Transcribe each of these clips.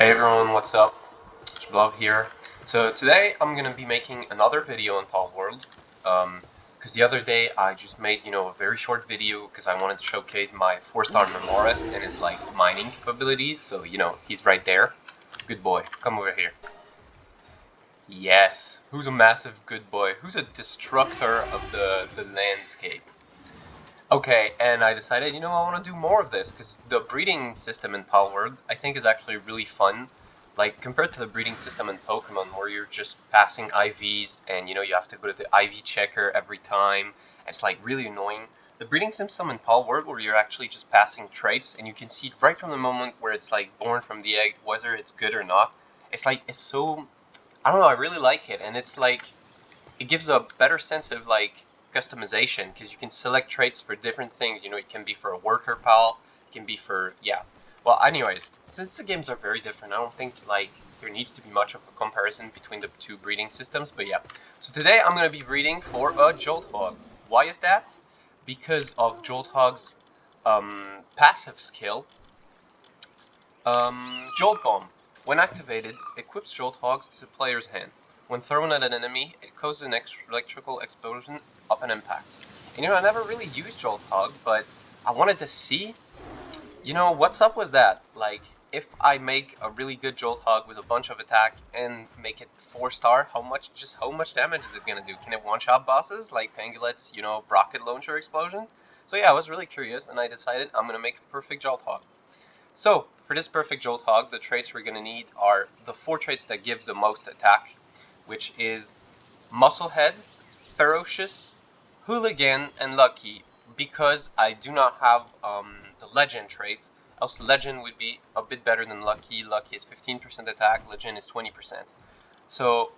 Hey everyone, what's up? Love here. So today I'm gonna be making another video on PALWORLD. Because the other day I just made, a very short video because I wanted to showcase my 4-star Memorist and his mining capabilities. So he's right there. Good boy. Come over here. Yes. Who's a massive good boy? Who's a destructor of the landscape? Okay, and I decided, I want to do more of this, because the breeding system in PALWORLD, I think, is actually really fun. Like, compared to the breeding system in Pokemon, where you're just passing IVs, and, you have to go to the IV checker every time. It's, really annoying. The breeding system in PALWORLD, where you're actually just passing traits, and you can see right from the moment where it's, born from the egg, whether it's good or not. It's so... I don't know, I really like it, and it's, it gives a better sense of customization because you can select traits for different things. It can be for a worker pal, it can be for well, anyways, since the games are very different, I don't think there needs to be much of a comparison between the two breeding systems. But yeah, so today I'm going to be breeding for a Jolthog. Why is that? Because of Jolthog's passive skill, Jolt Bomb. When activated, equips Jolthogs to player's hand. When thrown at an enemy, it causes an electrical explosion upon impact. And I never really used Jolthog, but I wanted to see, what's up with that? If I make a really good Jolthog with a bunch of attack and make it 4-star, how much damage is it gonna do? Can it one-shot bosses like Pangalet's, rocket launcher explosion? So yeah, I was really curious, and I decided I'm gonna make a perfect Jolthog. So, for this perfect Jolthog, the traits we're going to need are the 4 traits that give the most attack, which is Musclehead, Ferocious, Hooligan, and Lucky, because I do not have the Legend trait. Else Legend would be a bit better than Lucky. Lucky is 15% attack, Legend is 20%. So,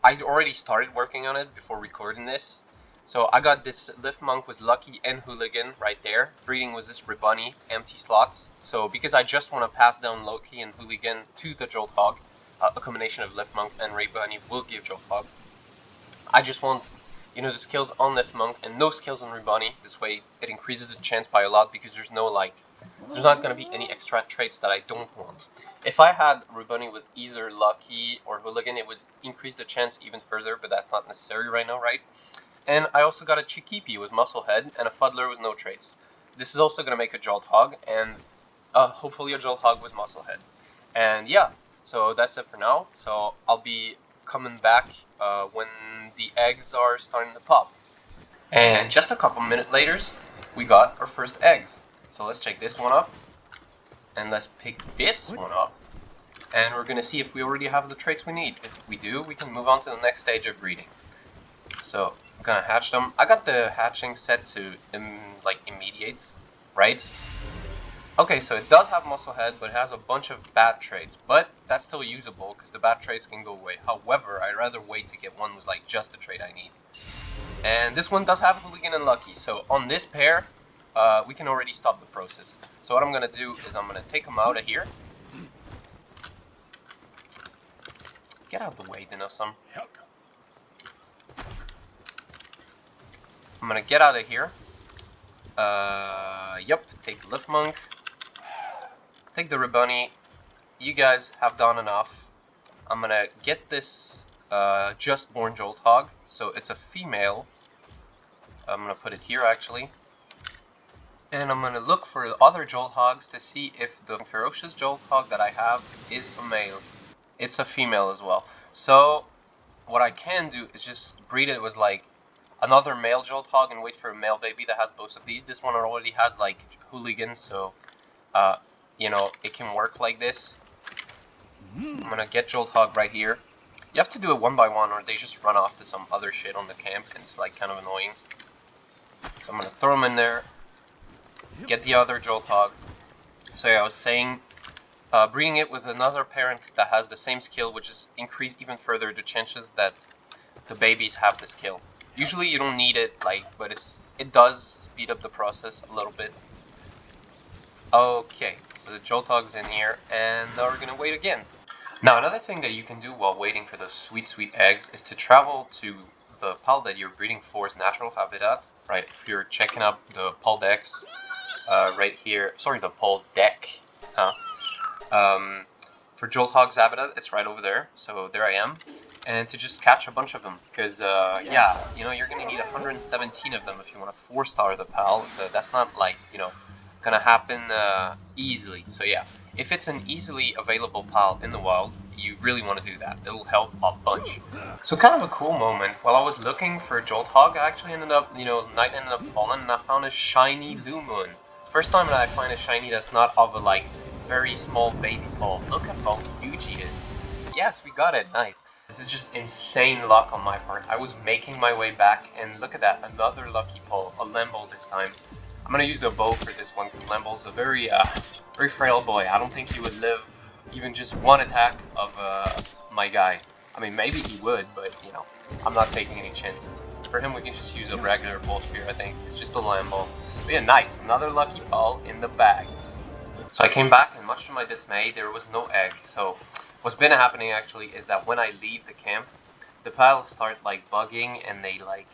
I already started working on it before recording this. So I got this Lift Monk with Lucky and Hooligan right there. Breeding was this Rebunny, empty slots. So because I just want to pass down Lucky and Hooligan to the Jolthog, a combination of Lift Monk and Rebunny will give Jolthog. I just want, the skills on Lift Monk and no skills on Rebunny. This way it increases the chance by a lot because there's no there's not going to be any extra traits that I don't want. If I had Rebunny with either Lucky or Hooligan, it would increase the chance even further, but that's not necessary right now, right? And I also got a Chikipi with Musclehead and a Fuddler with no traits. This is also going to make a Jolthog, and hopefully a Jolthog with Musclehead. And yeah, so that's it for now. So I'll be coming back when the eggs are starting to pop. And just a couple minutes later, we got our first eggs. So let's check this one up. And let's pick this one up. And we're going to see if we already have the traits we need. If we do, we can move on to the next stage of breeding. So I'm gonna hatch them. I got the hatching set to immediate, right? Okay, so it does have Musclehead, but it has a bunch of bad traits. But that's still usable because the bad traits can go away. However, I'd rather wait to get one with just the trait I need. And this one does have Hooligan and Lucky. So on this pair, we can already stop the process. So what I'm gonna do is I'm gonna take them out of here. Get out of the way, Dinosum. I'm gonna get out of here. Yep, take the Lift Monk. Take the Rebunny. You guys have done enough. I'm gonna get this just born Jolthog. So it's a female. I'm gonna put it here actually. And I'm gonna look for other Jolthogs to see if the ferocious Jolthog that I have is a male. It's a female as well. So what I can do is just breed it with another male Jolthog and wait for a male baby that has both of these. This one already has Hooligan, so it can work like this. I'm gonna get Jolthog right here. You have to do it one by one or they just run off to some other shit on the camp and it's kind of annoying. So I'm gonna throw them in there. Get the other Jolthog. So yeah, I was saying breeding it with another parent that has the same skill, which is increase even further the chances that the babies have the skill. Usually you don't need it, but it does speed up the process a little bit. Okay, so the Jolthog's in here, and now we're gonna wait again. Now another thing that you can do while waiting for those sweet, sweet eggs is to travel to the pal that you're breeding for's natural habitat. Right, if you're checking up the Paldex, right here, sorry, the Paldeck, huh? for Jolthog's habitat, it's right over there, so there I am. And to just catch a bunch of them, because, yeah, you know, you're going to need 117 of them if you want to 4-star the PAL, so that's not, like, you know, going to happen easily. So, yeah, if it's an easily available PAL in the wild, you really want to do that. It'll help a bunch. So, kind of a cool moment, while I was looking for Jolthog, I actually ended up, you know, night ended up falling, and I found a shiny Lumoon. First time that I find a shiny that's not of a, like, very small baby PAL. Look at how huge he is. Yes, we got it. Nice. This is just insane luck on my part. I was making my way back, and look at that. Another lucky PAL. A Lemble this time. I'm gonna use the bow for this one, because Lemble's a very, very frail boy. I don't think he would live even just one attack of, my guy. I mean, maybe he would, but, you know, I'm not taking any chances. For him, we can just use a regular Pole Spear, I think. It's just a Lemble. But yeah, nice. Another lucky PAL in the bag. So I came back, and much to my dismay, there was no egg. So what's been happening actually is that when I leave the camp, the PALs start like bugging and they like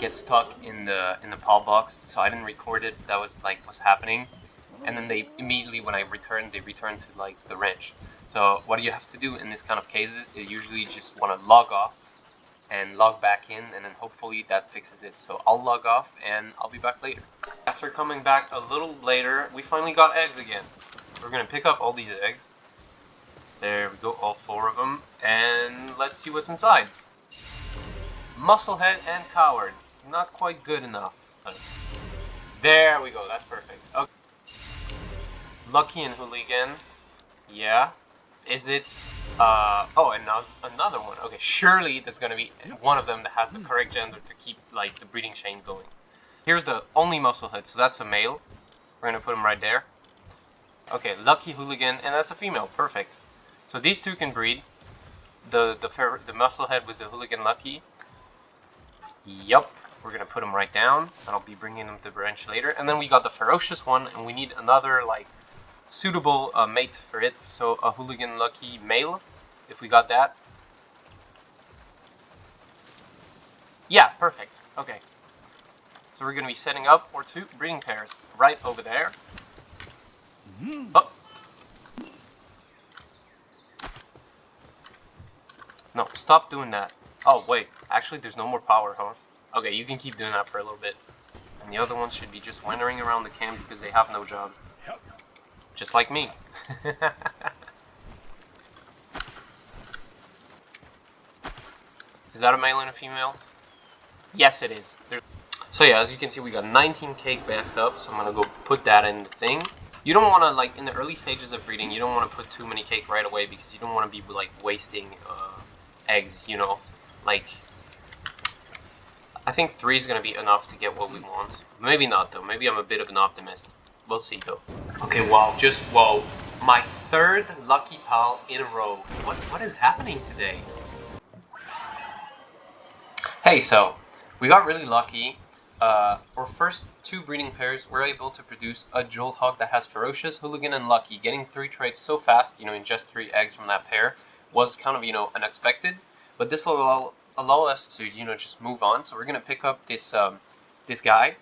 get stuck in the PAL box. So I didn't record it. That was like what's happening. And then they immediately, when I return, they return to like the ranch. So what you have to do in this kind of cases is usually just want to log off and log back in, and then hopefully that fixes it. So I'll log off and I'll be back later. After coming back a little later, we finally got eggs again. We're gonna pick up all these eggs. There we go, all 4 of them, and let's see what's inside. Musclehead and Coward. Not quite good enough. But there we go, that's perfect. Okay. Lucky and Hooligan. Yeah. Is it, oh, and now another one. Okay, surely there's gonna be one of them that has the correct gender to keep, like, the breeding chain going. Here's the only Musclehead, so that's a male. We're gonna put him right there. Okay, Lucky Hooligan, and that's a female, perfect. So these two can breed. The Musclehead with the Hooligan Lucky. Yup, we're gonna put him right down, and I'll be bringing him to the branch later. And then we got the Ferocious one, and we need another, like, suitable mate for it, so a Hooligan Lucky male, if we got that. Yeah, perfect. Okay. So we're going to be setting up our 2 breeding pairs right over there. Oh. No, stop doing that. Oh, wait. Actually, there's no more power, huh? Okay, you can keep doing that for a little bit. And the other ones should be just wandering around the camp because they have no jobs. Just like me. Is that a male and a female? Yes, it is. So yeah, as you can see, we got 19 cake backed up, so I'm gonna go put that in the thing. You don't want to, like, in the early stages of breeding, you don't want to put too many cake right away because you don't want to be, like, wasting eggs, you know? Like, I think 3 is gonna be enough to get what we want. Maybe not, though. Maybe I'm a bit of an optimist. We'll see, though. Okay, wow, just whoa. My 3rd lucky PAL in a row. What is happening today? Hey, so we got really lucky. Our first 2 breeding pairs were able to produce a Jolthog that has Ferocious, Hooligan, and Lucky. Getting 3 traits so fast, you know, in just 3 eggs from that pair was kind of, you know, unexpected. But this will allow us to, you know, just move on. So we're gonna pick up this this guy,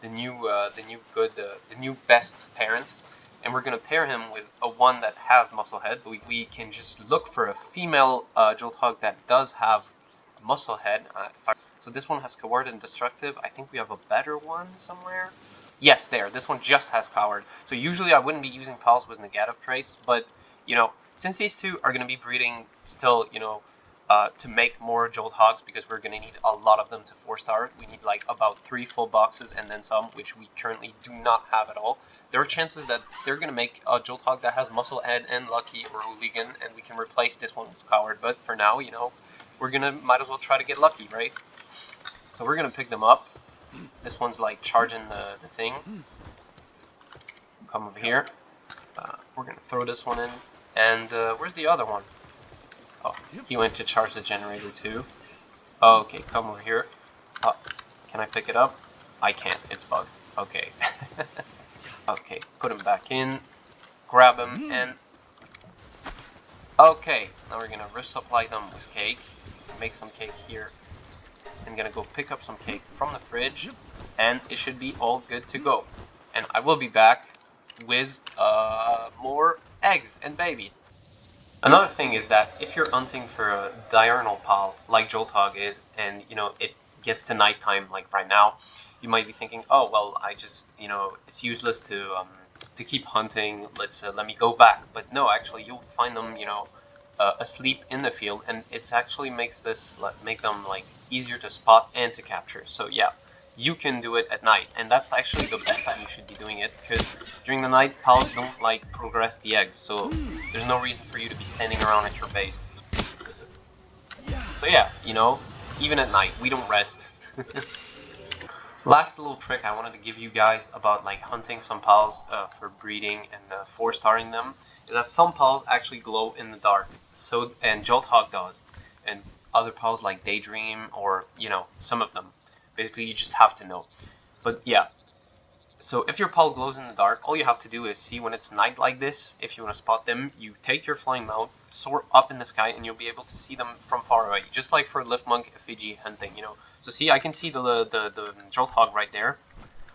the new best parent, and we're gonna pair him with a one that has Musclehead. But we can just look for a female Jolthog that does have Musclehead. So this one has Coward and Destructive. I think we have a better one somewhere. Yes, there. This one just has Coward. So usually I wouldn't be using pals with negative traits, but, you know, since these 2 are going to be breeding still, you know, to make more Jolthogs, because we're going to need a lot of them to 4-star. We need like about 3 full boxes and then some, which we currently do not have at all. There are chances that they're going to make a Jolthog that has Musclehead and Lucky or Hooligan, and we can replace this one with Coward. But for now, you know, might as well try to get lucky, right? So we're gonna pick them up. This one's like charging the thing. Come over here. We're gonna throw this one in. And where's the other one? Oh, he went to charge the generator too. Okay, come over here. Oh, can I pick it up? I can't, it's bugged. Okay. Okay, put him back in. Grab him and... Okay, now we're gonna resupply them with cake. Make some cake here. I'm gonna go pick up some cake from the fridge, and it should be all good to go. And I will be back with more eggs and babies. Another thing is that if you're hunting for a diurnal pal, like Jolthog is, and it gets to nighttime, like right now, you might be thinking, oh well, I just it's useless to keep hunting. Let me go back. But no, actually, you'll find them asleep in the field, and it actually make them like easier to spot and to capture. So yeah, you can do it at night, and that's actually the best time you should be doing it, because during the night, pals don't like progress the eggs, so there's no reason for you to be standing around at your base. So yeah, even at night, we don't rest. Last little trick I wanted to give you guys about like hunting some pals for breeding and 4-starring them is that some pals actually glow in the dark. So and Jolthog does, and other pals like Daydream or some of them. Basically, you just have to know. But yeah, so if your pal glows in the dark, all you have to do is see when it's night like this. If you want to spot them, you take your flying mount, soar up in the sky, and you'll be able to see them from far away. Just like for lift monk effigy hunting. So see, I can see the Jolthog right there.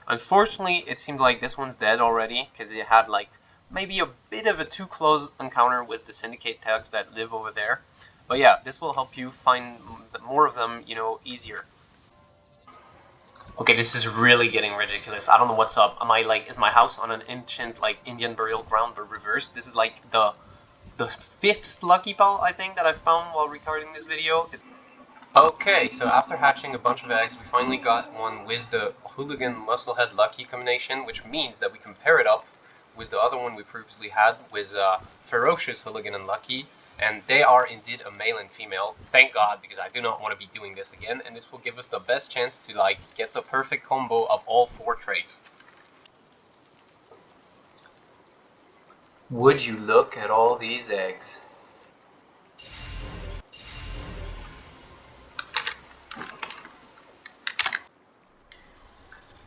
Unfortunately, it seems like this one's dead already because it had like maybe a bit of a too close encounter with the syndicate tags that live over there. But yeah, this will help you find more of them, easier. Okay, this is really getting ridiculous. I don't know what's up. Is my house on an ancient like Indian burial ground but reversed? This is like the fifth lucky ball I think that I found while recording this video. Okay, so after hatching a bunch of eggs, we finally got one with the Hooligan Musclehead Lucky combination, which means that we can pair it up with the other one we previously had with Ferocious Hooligan and Lucky, and they are indeed a male and female. Thank God, because I do not want to be doing this again, and this will give us the best chance to like get the perfect combo of all 4 traits. Would you look at all these eggs?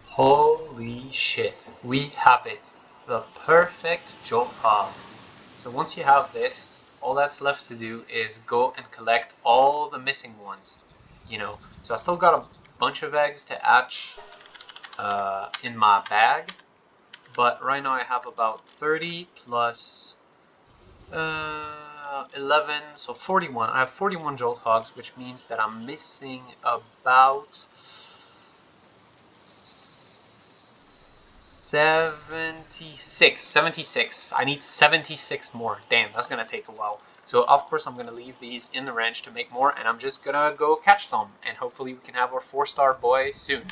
Holy shit, we have it. The perfect Jolthog. So once you have this, all that's left to do is go and collect all the missing ones. So I still got a bunch of eggs to hatch in my bag, but right now I have about 30 plus 11, so 41. I have 41 Jolthogs, which means that I'm missing about 76. I need 76 more. Damn, that's gonna take a while. So of course I'm gonna leave these in the ranch to make more, and I'm just gonna go catch some, and hopefully we can have our 4-star boy soon.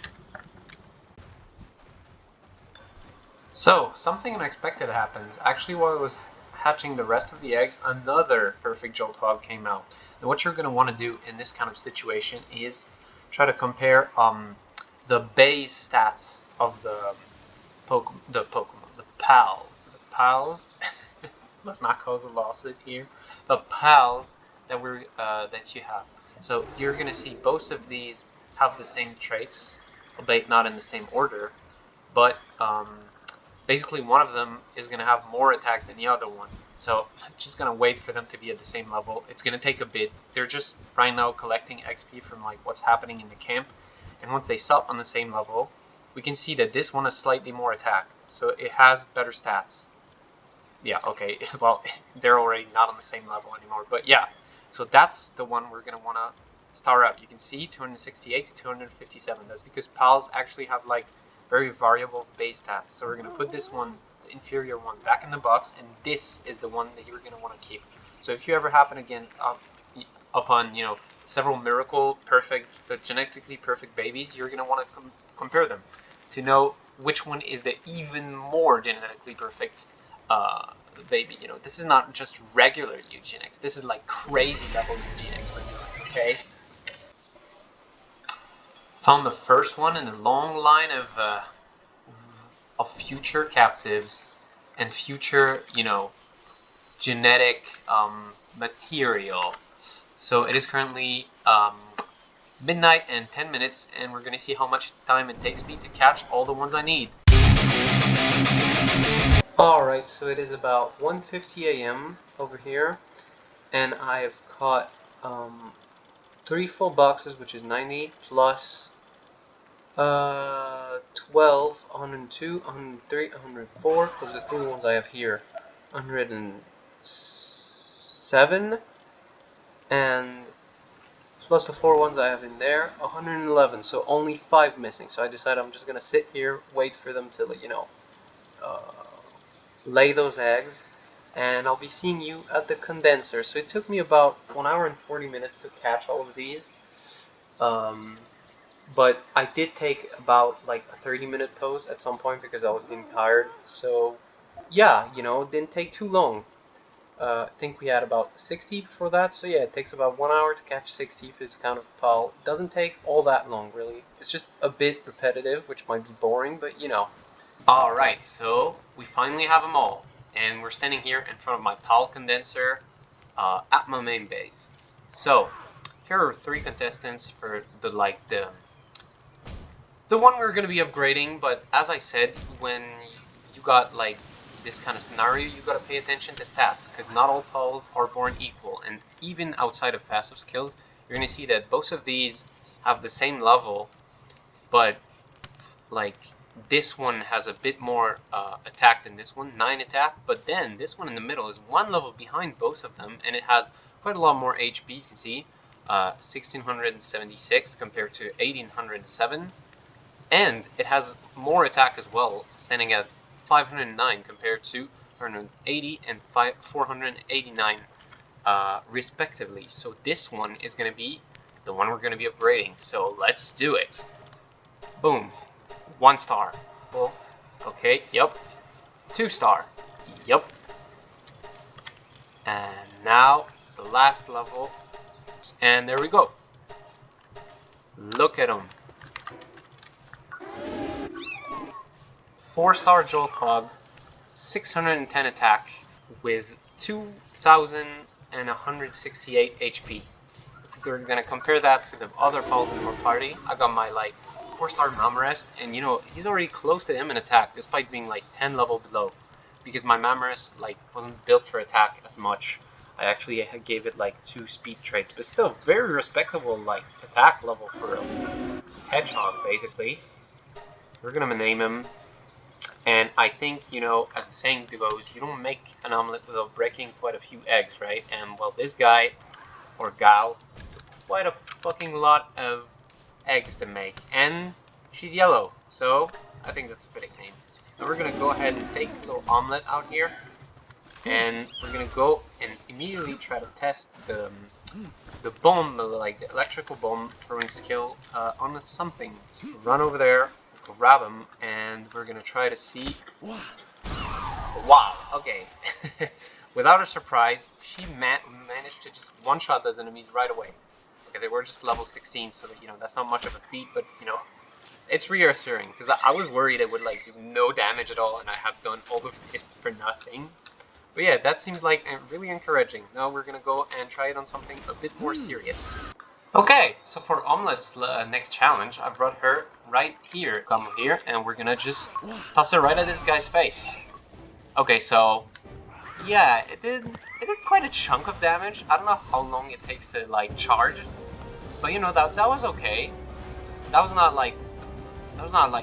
So something unexpected happens. Actually, while I was hatching the rest of the eggs, another perfect Jolthog came out. And what you're gonna want to do in this kind of situation is try to compare the base stats of the pals. Let's not cause a lawsuit here. The pals that you have. So you're gonna see both of these have the same traits, albeit not in the same order. But basically, one of them is gonna have more attack than the other one. So I'm just gonna wait for them to be at the same level. It's gonna take a bit. They're just right now collecting XP from like what's happening in the camp, and once they stop on the same level, we can see that this one has slightly more attack, so it has better stats. Yeah, okay, well, they're already not on the same level anymore, but yeah, so that's the one we're going to want to star up. You can see 268 to 257. That's because pals actually have like very variable base stats. So we're going to put this one, the inferior one, back in the box, and this is the one that you're going to want to keep. So if you ever happen again upon several miracle perfect, genetically perfect babies, you're going to want to compare them to know which one is the even more genetically perfect baby. This is not just regular eugenics. This is like crazy level eugenics we're doing, okay? Found the first one in a long line of future captives and future, genetic material. So it is currently midnight and 10 minutes, and we're going to see how much time it takes me to catch all the ones I need. Alright, so it is about 1:50 a.m. over here, and I have caught 3 full boxes, which is 90, plus 12, 102, 103, 104, plus the 3 ones I have here, 106, 7, and plus the 4 ones I have in there, 111. So only 5 missing. So I decided I'm just gonna sit here, wait for them to, you know, uh, lay those eggs, and I'll be seeing you at the condenser. So it took me about 1 hour and 40 minutes to catch all of these. But I did take about like a 30-minute pause at some point because I was getting tired. So yeah, you know, it didn't take too long. I think we had about 60 before that. So yeah, it takes about 1 hour to catch 60 for this kind of pal. It doesn't take all that long, really. It's just a bit repetitive, which might be boring, but you know. Alright, so we finally have them all. And we're standing here in front of my PAL condenser at my main base. So, here are 3 contestants for the one we're going to be upgrading, but as I said, when you got like this kind of scenario, you got to pay attention to stats, because not all pals are born equal, and even outside of passive skills, you're going to see that both of these have the same level, but like this one has a bit more attack than this one, 9 attack, but then this one in the middle is 1 level behind both of them, and it has quite a lot more HP. You can see 1676 compared to 1807. And it has more attack as well, standing at 509 compared to 480 and 489 respectively. So this one is going to be the one we're going to be upgrading. So let's do it. Boom. 1 star. Well, okay, yep. 2 star. Yep. And now the last level. And there we go. Look at them. 4-star Jolthog, 610 attack with 2,168 HP. If we're gonna compare that to the other pals in our party, I got my like 4-star Mamarest, and you know he's already close to him in attack, despite being like 10 level below, because my Mamarest like wasn't built for attack as much. I actually gave it like 2 speed traits, but still very respectable like attack level for a hedgehog basically. We're gonna name him. And I think, you know, as the saying goes, you don't make an omelet without breaking quite a few eggs, right? And, well, this guy, or gal, took quite a fucking lot of eggs to make. And she's yellow, so I think that's a fitting name. Now we're gonna go ahead and take the little omelet out here. And we're gonna go and immediately try to test the bomb, like the electrical bomb throwing skill on something. So run over there, grab him, and we're gonna try to see. Wow, okay. Without a surprise, she managed to just one-shot those enemies right away. Okay, they were just level 16, so that, you know, that's not much of a feat, but, you know, it's reassuring, because I was worried it would, like, do no damage at all, and I have done all of this for nothing. But yeah, that seems like really encouraging. Now we're gonna go and try it on something a bit more serious. Okay, so for Omelet's next challenge, I brought her right here. Come here, and we're gonna just toss her right at this guy's face. Okay, so yeah, it did quite a chunk of damage. I don't know how long it takes to like charge, but you know that was okay. That was not like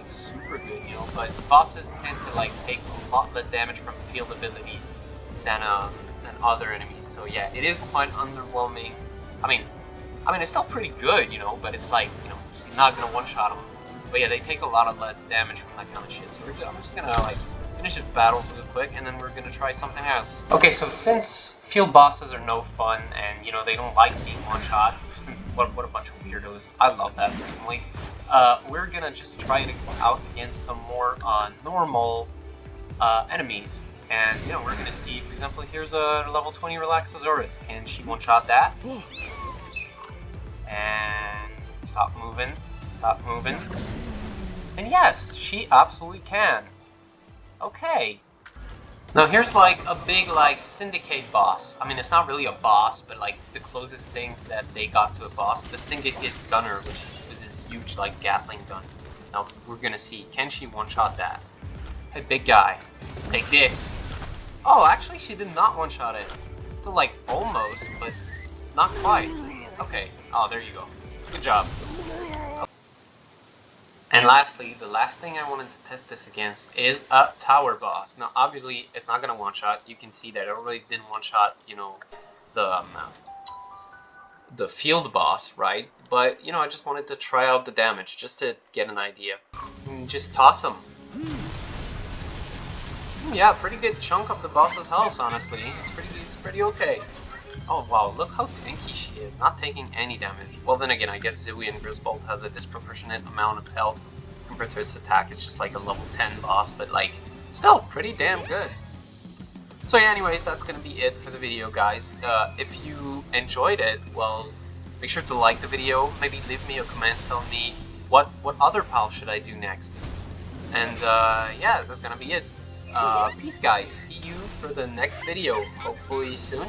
super good, you know. But bosses tend to like take a lot less damage from field abilities than other enemies. So yeah, it is quite underwhelming. I mean, it's still pretty good, you know, but it's like, you know, she's not gonna one-shot them. But yeah, they take a lot of less damage from that kind of shit. So I'm just gonna like finish this battle really quick, and then we're gonna try something else. Okay, so since field bosses are no fun, and you know they don't like being one-shot, what a bunch of weirdos. I love that personally. We're gonna just try it out against some more normal enemies. And, you know, we're gonna see, for example, here's a level 20 Relaxosaurus. Can she one-shot that? And stop moving. And yes, she absolutely can. Okay. Now here's like a big like Syndicate boss. I mean, it's not really a boss, but like the closest thing that they got to a boss. The Syndicate Gunner, which is this huge like Gatling gun. Now we're gonna see, can she one-shot that? Hey, big guy, take this. Oh, actually she did not one-shot it. Still like almost, but not quite. Okay, oh, there you go. Good job. And lastly, the last thing I wanted to test this against is a tower boss. Now, obviously, it's not gonna one-shot. You can see that it already didn't one-shot, you know, the field boss, right? But, you know, I just wanted to try out the damage, just to get an idea. And just toss him. Yeah, pretty good chunk of the boss's health, honestly. It's pretty okay. Oh wow, look how tanky she is, not taking any damage. Well then again, I guess Zooey and Griswold has a disproportionate amount of health compared to its attack. It's just like a level 10 boss, but like, still pretty damn good. So yeah, anyways, that's gonna be it for the video, guys. If you enjoyed it, well, make sure to like the video, maybe leave me a comment telling me what other pal should I do next. And yeah, that's gonna be it. Peace, guys. See you for the next video, hopefully soon.